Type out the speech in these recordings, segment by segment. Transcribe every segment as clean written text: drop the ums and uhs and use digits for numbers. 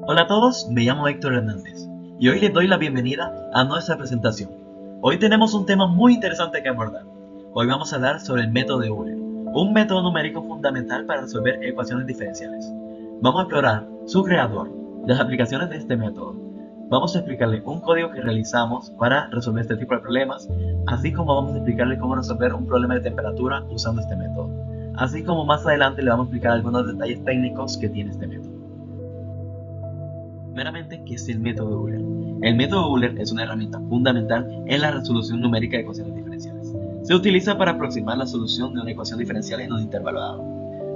Hola a todos, me llamo Héctor Hernández y hoy les doy la bienvenida a nuestra presentación. Hoy tenemos un tema muy interesante que abordar. Hoy vamos a hablar sobre el método de Euler, un método numérico fundamental para resolver ecuaciones diferenciales. Vamos a explorar su creador, las aplicaciones de este método. Vamos a explicarle un código que realizamos para resolver este tipo de problemas, así como vamos a explicarle cómo resolver un problema de temperatura usando este método. Así como más adelante le vamos a explicar algunos detalles técnicos que tiene este método. Primeramente, ¿qué es el método de Euler? El método de Euler es una herramienta fundamental en la resolución numérica de ecuaciones diferenciales. Se utiliza para aproximar la solución de una ecuación diferencial en un intervalo dado.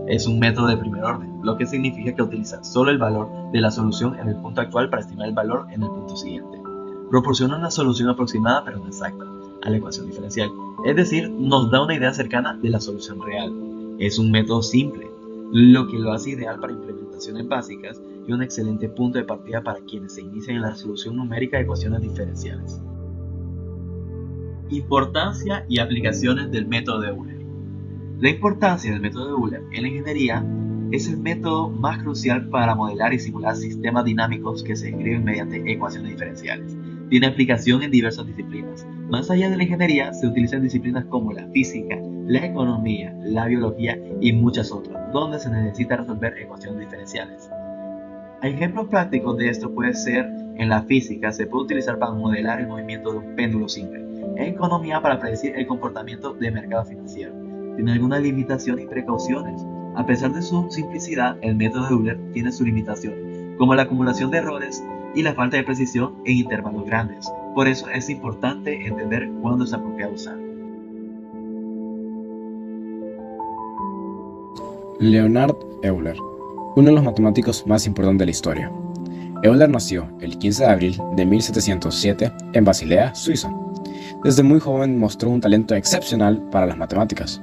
Es un método de primer orden, lo que significa que utiliza solo el valor de la solución en el punto actual para estimar el valor en el punto siguiente. Proporciona una solución aproximada pero no exacta a la ecuación diferencial, es decir, nos da una idea cercana de la solución real. Es un método simple, lo que lo hace ideal para implementaciones básicas y un excelente punto de partida para quienes se inician en la resolución numérica de ecuaciones diferenciales. Importancia y aplicaciones del método de Euler. La importancia del método de Euler en la ingeniería es el método más crucial para modelar y simular sistemas dinámicos que se escriben mediante ecuaciones diferenciales. Tiene aplicación en diversas disciplinas. Más allá de la ingeniería, se utilizan disciplinas como la física, la economía, la biología y muchas otras, donde se necesita resolver ecuaciones diferenciales. Ejemplos prácticos de esto puede ser en la física, se puede utilizar para modelar el movimiento de un péndulo simple. En economía, para predecir el comportamiento del mercado financiero. Tiene algunas limitaciones y precauciones. A pesar de su simplicidad, el método de Euler tiene sus limitaciones, como la acumulación de errores y la falta de precisión en intervalos grandes. Por eso es importante entender cuándo es apropiado usar. Leonhard Euler, uno de los matemáticos más importantes de la historia. Euler nació el 15 de abril de 1707 en Basilea, Suiza. Desde muy joven mostró un talento excepcional para las matemáticas.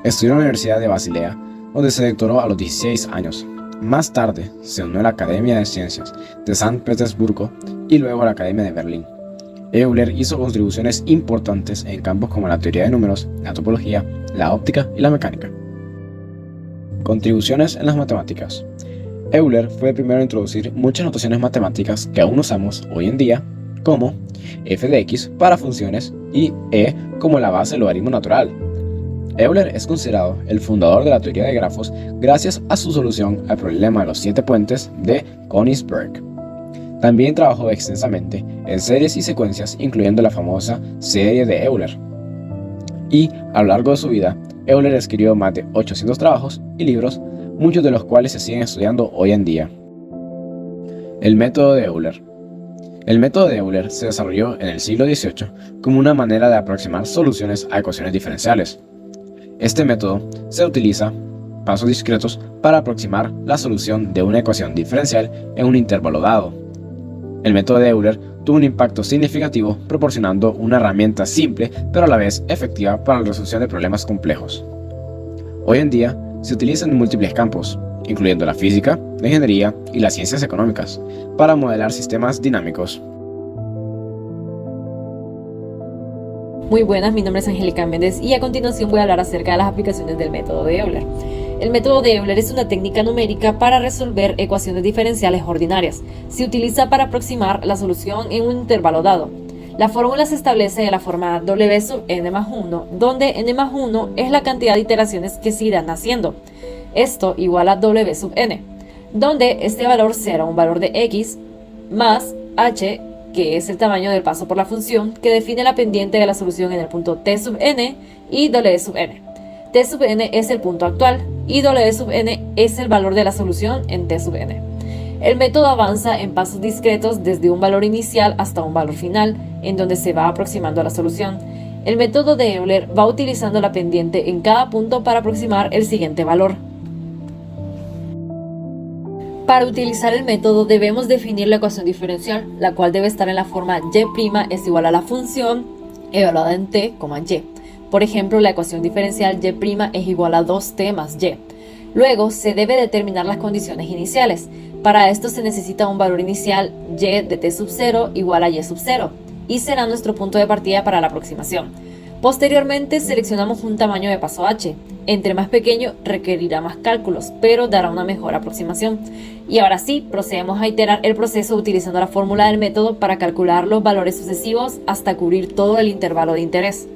Estudió en la Universidad de Basilea, donde se doctoró a los 16 años. Más tarde se unió a la Academia de Ciencias de San Petersburgo y luego a la Academia de Berlín. Euler hizo contribuciones importantes en campos como la teoría de números, la topología, la óptica y la mecánica. Contribuciones en las matemáticas. Euler fue el primero en introducir muchas notaciones matemáticas que aún usamos hoy en día, como f de x para funciones y e como la base del logaritmo natural. Euler es considerado el fundador de la teoría de grafos gracias a su solución al problema de los 7 puentes de Königsberg. También trabajó extensamente en series y secuencias, incluyendo la famosa serie de Euler. Y a lo largo de su vida, Euler escribió más de 800 trabajos y libros, muchos de los cuales se siguen estudiando hoy en día. El método de Euler. El método de Euler se desarrolló en el siglo XVIII como una manera de aproximar soluciones a ecuaciones diferenciales. Este método se utiliza pasos discretos para aproximar la solución de una ecuación diferencial en un intervalo dado. El método de Euler tuvo un impacto significativo proporcionando una herramienta simple pero a la vez efectiva para la resolución de problemas complejos. Hoy en día se utiliza en múltiples campos, incluyendo la física, la ingeniería y las ciencias económicas, para modelar sistemas dinámicos. Muy buenas, mi nombre es Angélica Méndez y a continuación voy a hablar acerca de las aplicaciones del método de Euler. El método de Euler es una técnica numérica para resolver ecuaciones diferenciales ordinarias. Se utiliza para aproximar la solución en un intervalo dado. La fórmula se establece de la forma W sub n más 1, donde n más 1 es la cantidad de iteraciones que se irán haciendo. Esto igual a W sub n, donde este valor será un valor de x más h, que es el tamaño del paso por la función que define la pendiente de la solución en el punto t sub n y w sub n. T sub n es el punto actual y w sub n es el valor de la solución en t sub n. El método avanza en pasos discretos desde un valor inicial hasta un valor final, en donde se va aproximando a la solución. El método de Euler va utilizando la pendiente en cada punto para aproximar el siguiente valor. Para utilizar el método debemos definir la ecuación diferencial, la cual debe estar en la forma y' es igual a la función evaluada en t, y. Por ejemplo, la ecuación diferencial y' es igual a 2t más y. Luego se debe determinar las condiciones iniciales. Para esto se necesita un valor inicial y de t sub 0 igual a y sub 0 y será nuestro punto de partida para la aproximación. Posteriormente seleccionamos un tamaño de paso H. Entre más pequeño requerirá más cálculos, pero dará una mejor aproximación. Y ahora sí, procedemos a iterar el proceso utilizando la fórmula del método para calcular los valores sucesivos hasta cubrir todo el intervalo de interés.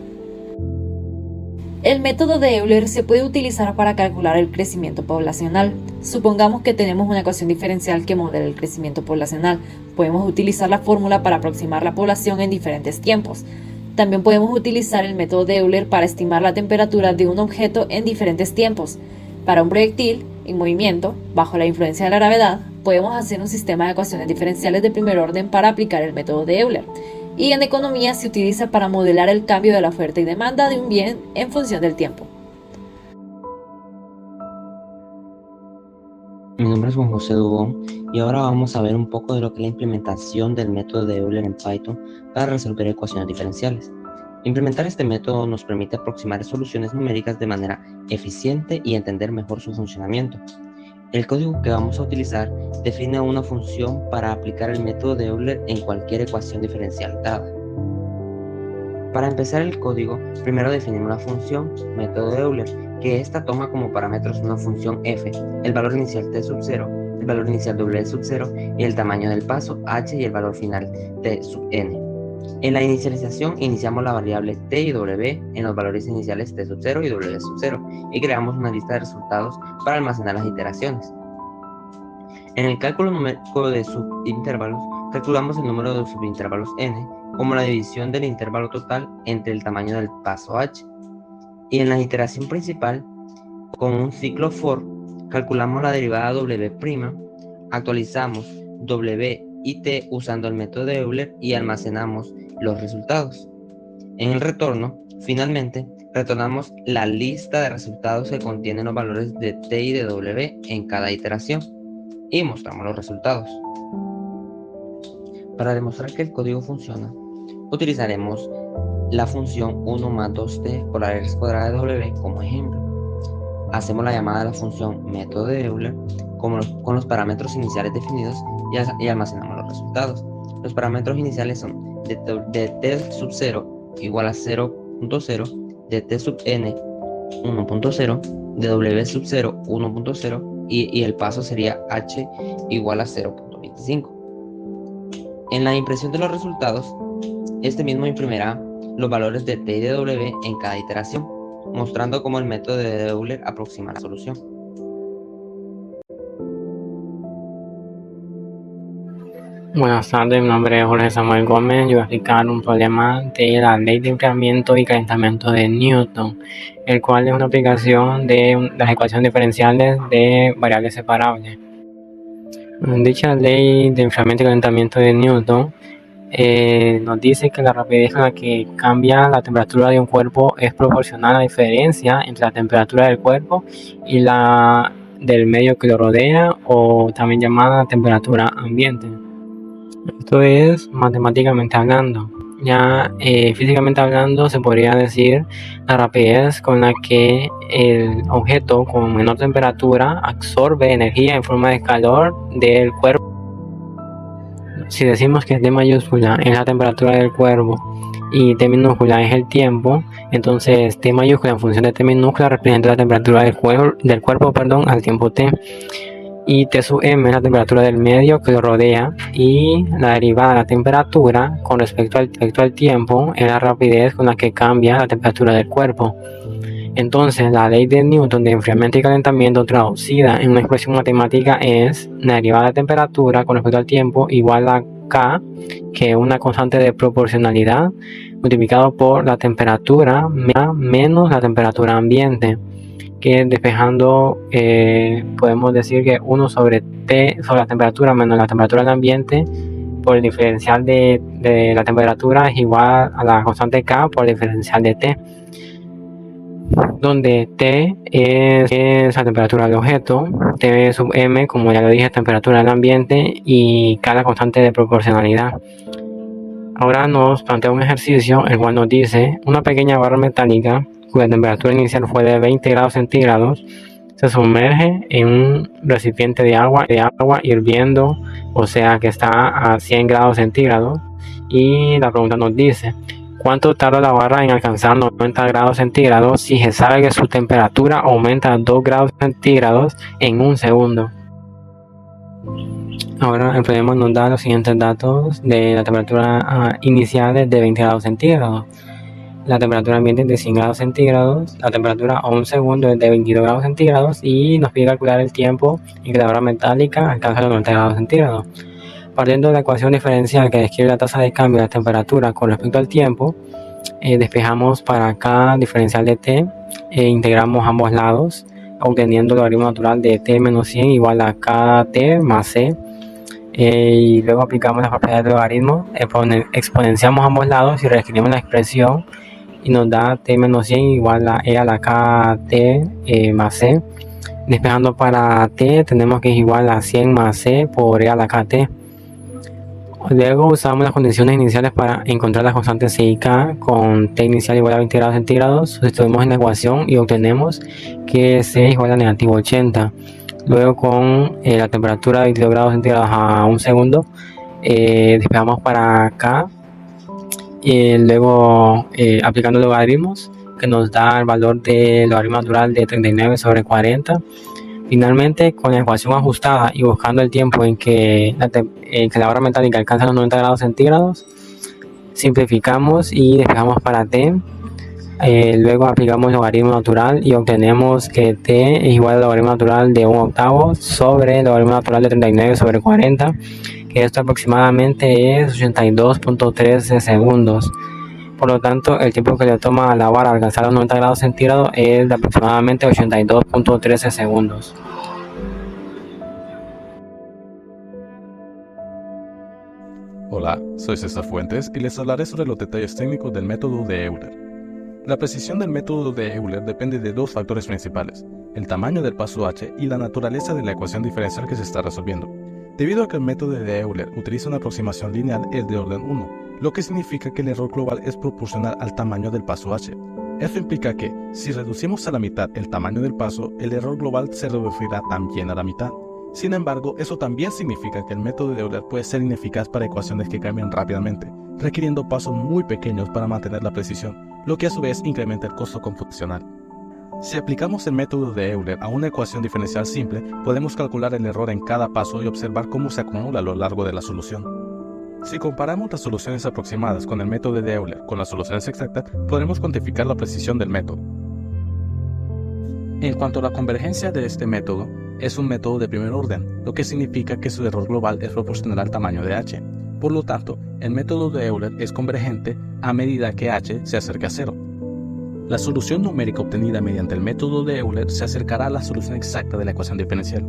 El método de Euler se puede utilizar para calcular el crecimiento poblacional. Supongamos que tenemos una ecuación diferencial que modela el crecimiento poblacional. Podemos utilizar la fórmula para aproximar la población en diferentes tiempos. También podemos utilizar el método de Euler para estimar la temperatura de un objeto en diferentes tiempos. Para un proyectil en movimiento, bajo la influencia de la gravedad, podemos hacer un sistema de ecuaciones diferenciales de primer orden para aplicar el método de Euler. Y en economía se utiliza para modelar el cambio de la oferta y demanda de un bien en función del tiempo. Mi nombre es Juan José Dubón y ahora vamos a ver un poco de lo que es la implementación del método de Euler en Python para resolver ecuaciones diferenciales. Implementar este método nos permite aproximar soluciones numéricas de manera eficiente y entender mejor su funcionamiento. El código que vamos a utilizar define una función para aplicar el método de Euler en cualquier ecuación diferencial dada. Para empezar el código, primero definimos la función método de Euler, que esta toma como parámetros una función f, el valor inicial t sub 0, el valor inicial w sub 0 y el tamaño del paso h y el valor final t sub n. En la inicialización iniciamos la variable t y w en los valores iniciales t sub 0 y w sub 0 y creamos una lista de resultados para almacenar las iteraciones. En el cálculo numérico de subintervalos, calculamos el número de subintervalos n como la división del intervalo total entre el tamaño del paso h. Y en la iteración principal, con un ciclo for, calculamos la derivada w', actualizamos w y t usando el método de Euler y almacenamos los resultados. En el retorno, finalmente, retornamos la lista de resultados que contienen los valores de t y de w en cada iteración y mostramos los resultados. Para demostrar que el código funciona, utilizaremos la función 1 más 2t por la raíz cuadrada de w como ejemplo. Hacemos la llamada a la función método de Euler con los parámetros iniciales definidos y almacenamos los resultados. Los parámetros iniciales son de t sub 0 igual a 0.0, de t sub n 1.0, de w sub 0 1.0 y el paso sería h igual a 0.25. En la impresión de los resultados, este mismo imprimirá los valores de t y de w en cada iteración, mostrando cómo el método de Euler aproxima la solución. Buenas tardes, mi nombre es Jorge Samuel Gómez. Yo voy a explicar un problema de la ley de enfriamiento y calentamiento de Newton, el cual es una aplicación de las ecuaciones diferenciales de variables separables. Dicha ley de enfriamiento y calentamiento de Newton nos dice que la rapidez con la que cambia la temperatura de un cuerpo es proporcional a la diferencia entre la temperatura del cuerpo y la del medio que lo rodea, o también llamada temperatura ambiente. Esto es matemáticamente hablando. Ya físicamente hablando, se podría decir la rapidez con la que el objeto con menor temperatura absorbe energía en forma de calor del cuerpo. Si decimos que T mayúscula es la temperatura del cuerpo y T minúscula es el tiempo, entonces T mayúscula en función de T minúscula representa la temperatura del cuerpo al tiempo T, y T sub m es la temperatura del medio que lo rodea, y la derivada de la temperatura con respecto al tiempo es la rapidez con la que cambia la temperatura del cuerpo. Entonces, la ley de Newton de enfriamiento y calentamiento traducida en una expresión matemática es la derivada de temperatura con respecto al tiempo igual a K, que es una constante de proporcionalidad, multiplicado por la temperatura menos la temperatura ambiente, que despejando podemos decir que 1 sobre T sobre la temperatura menos la temperatura del ambiente por el diferencial de la temperatura es igual a la constante K por el diferencial de T, donde T es la temperatura del objeto, T sub m, como ya lo dije, es temperatura del ambiente, y K la constante de proporcionalidad. Ahora nos plantea un ejercicio el cual nos dice: una pequeña barra metálica cuya temperatura inicial fue de 20 grados centígrados se sumerge en un recipiente de agua hirviendo, o sea que está a 100 grados centígrados, y la pregunta nos dice: cuánto tarda la barra en alcanzar 90 grados centígrados si se sabe que su temperatura aumenta a 2 grados centígrados en un segundo. Ahora el problema nos da los siguientes datos de la temperatura inicial es de 20 grados centígrados. La temperatura ambiente es de 100 grados centígrados, la temperatura a un segundo es de 22 grados centígrados y nos pide calcular el tiempo en que la barra metálica alcanza los 90 grados centígrados. Partiendo de la ecuación diferencial que describe la tasa de cambio de la temperatura con respecto al tiempo, despejamos para cada diferencial de t e integramos ambos lados, obteniendo el logaritmo natural de t menos 100 igual a kt más c. Y luego aplicamos las propiedades del logaritmo, exponenciamos ambos lados y reescribimos la expresión y nos da t menos 100 igual a e a la kt más c. Despejando para t tenemos que es igual a 100 más c por e a la kt. Luego usamos las condiciones iniciales para encontrar la constante c y k con t inicial igual a 20 grados centígrados. Sustituimos en la ecuación y obtenemos que c es igual a negativo 80. Luego con la temperatura de 22 grados centígrados a un segundo, despejamos para k. Luego aplicando logaritmos que nos da el valor del logaritmo natural de 39 sobre 40. Finalmente, con la ecuación ajustada y buscando el tiempo en que la barra metálica alcanza los 90 grados centígrados, simplificamos y despejamos para t. Luego aplicamos el logaritmo natural y obtenemos que t es igual al logaritmo natural de 1/8 sobre el logaritmo natural de 39 sobre 40, que esto aproximadamente es 82.13 segundos. Por lo tanto, el tiempo que le toma a la barra alcanzar los 90 grados centígrados es de aproximadamente 82.13 segundos. Hola, soy César Fuentes y les hablaré sobre los detalles técnicos del método de Euler. La precisión del método de Euler depende de dos factores principales, el tamaño del paso h y la naturaleza de la ecuación diferencial que se está resolviendo. Debido a que el método de Euler utiliza una aproximación lineal, es de orden 1, lo que significa que el error global es proporcional al tamaño del paso h. Esto implica que, si reducimos a la mitad el tamaño del paso, el error global se reducirá también a la mitad. Sin embargo, eso también significa que el método de Euler puede ser ineficaz para ecuaciones que cambian rápidamente, requiriendo pasos muy pequeños para mantener la precisión, lo que a su vez incrementa el costo computacional. Si aplicamos el método de Euler a una ecuación diferencial simple, podemos calcular el error en cada paso y observar cómo se acumula a lo largo de la solución. Si comparamos las soluciones aproximadas con el método de Euler con las soluciones exactas, podremos cuantificar la precisión del método. En cuanto a la convergencia de este método, es un método de primer orden, lo que significa que su error global es proporcional al tamaño de h. Por lo tanto, el método de Euler es convergente a medida que h se acerca a 0. La solución numérica obtenida mediante el método de Euler se acercará a la solución exacta de la ecuación diferencial.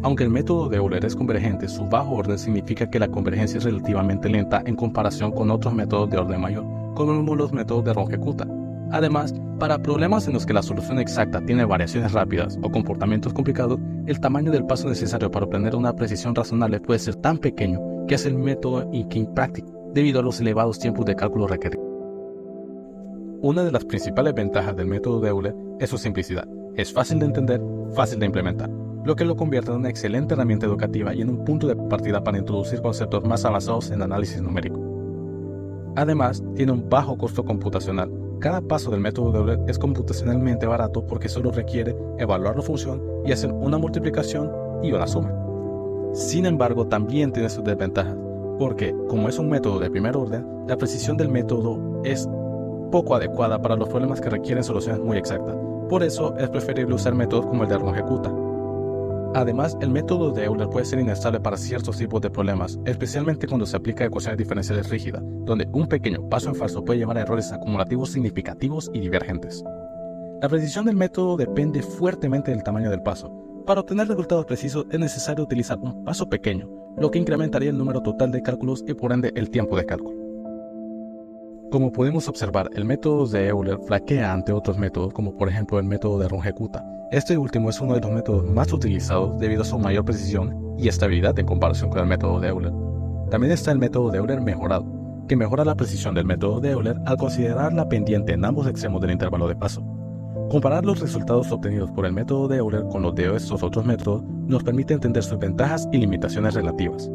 Aunque el método de Euler es convergente, su bajo orden significa que la convergencia es relativamente lenta en comparación con otros métodos de orden mayor, como los métodos de Runge-Kutta. Además, para problemas en los que la solución exacta tiene variaciones rápidas o comportamientos complicados, el tamaño del paso necesario para obtener una precisión razonable puede ser tan pequeño que hace el método impráctico debido a los elevados tiempos de cálculo requeridos. Una de las principales ventajas del método de Euler es su simplicidad. Es fácil de entender, fácil de implementar, lo que lo convierte en una excelente herramienta educativa y en un punto de partida para introducir conceptos más avanzados en análisis numérico. Además, tiene un bajo costo computacional. Cada paso del método de Euler es computacionalmente barato porque solo requiere evaluar la función y hacer una multiplicación y una suma. Sin embargo, también tiene sus desventajas, porque como es un método de primer orden, la precisión del método es poco adecuada para los problemas que requieren soluciones muy exactas. Por eso es preferible usar métodos como el de Runge-Kutta. Además, el método de Euler puede ser inestable para ciertos tipos de problemas, especialmente cuando se aplica a ecuaciones diferenciales rígidas, donde un pequeño paso en falso puede llevar a errores acumulativos significativos y divergentes. La precisión del método depende fuertemente del tamaño del paso. Para obtener resultados precisos es necesario utilizar un paso pequeño, lo que incrementaría el número total de cálculos y por ende el tiempo de cálculo. Como podemos observar, el método de Euler flaquea ante otros métodos, como por ejemplo el método de Runge-Kutta. Este último es uno de los métodos más utilizados debido a su mayor precisión y estabilidad en comparación con el método de Euler. También está el método de Euler mejorado, que mejora la precisión del método de Euler al considerar la pendiente en ambos extremos del intervalo de paso. Comparar los resultados obtenidos por el método de Euler con los de estos otros métodos nos permite entender sus ventajas y limitaciones relativas.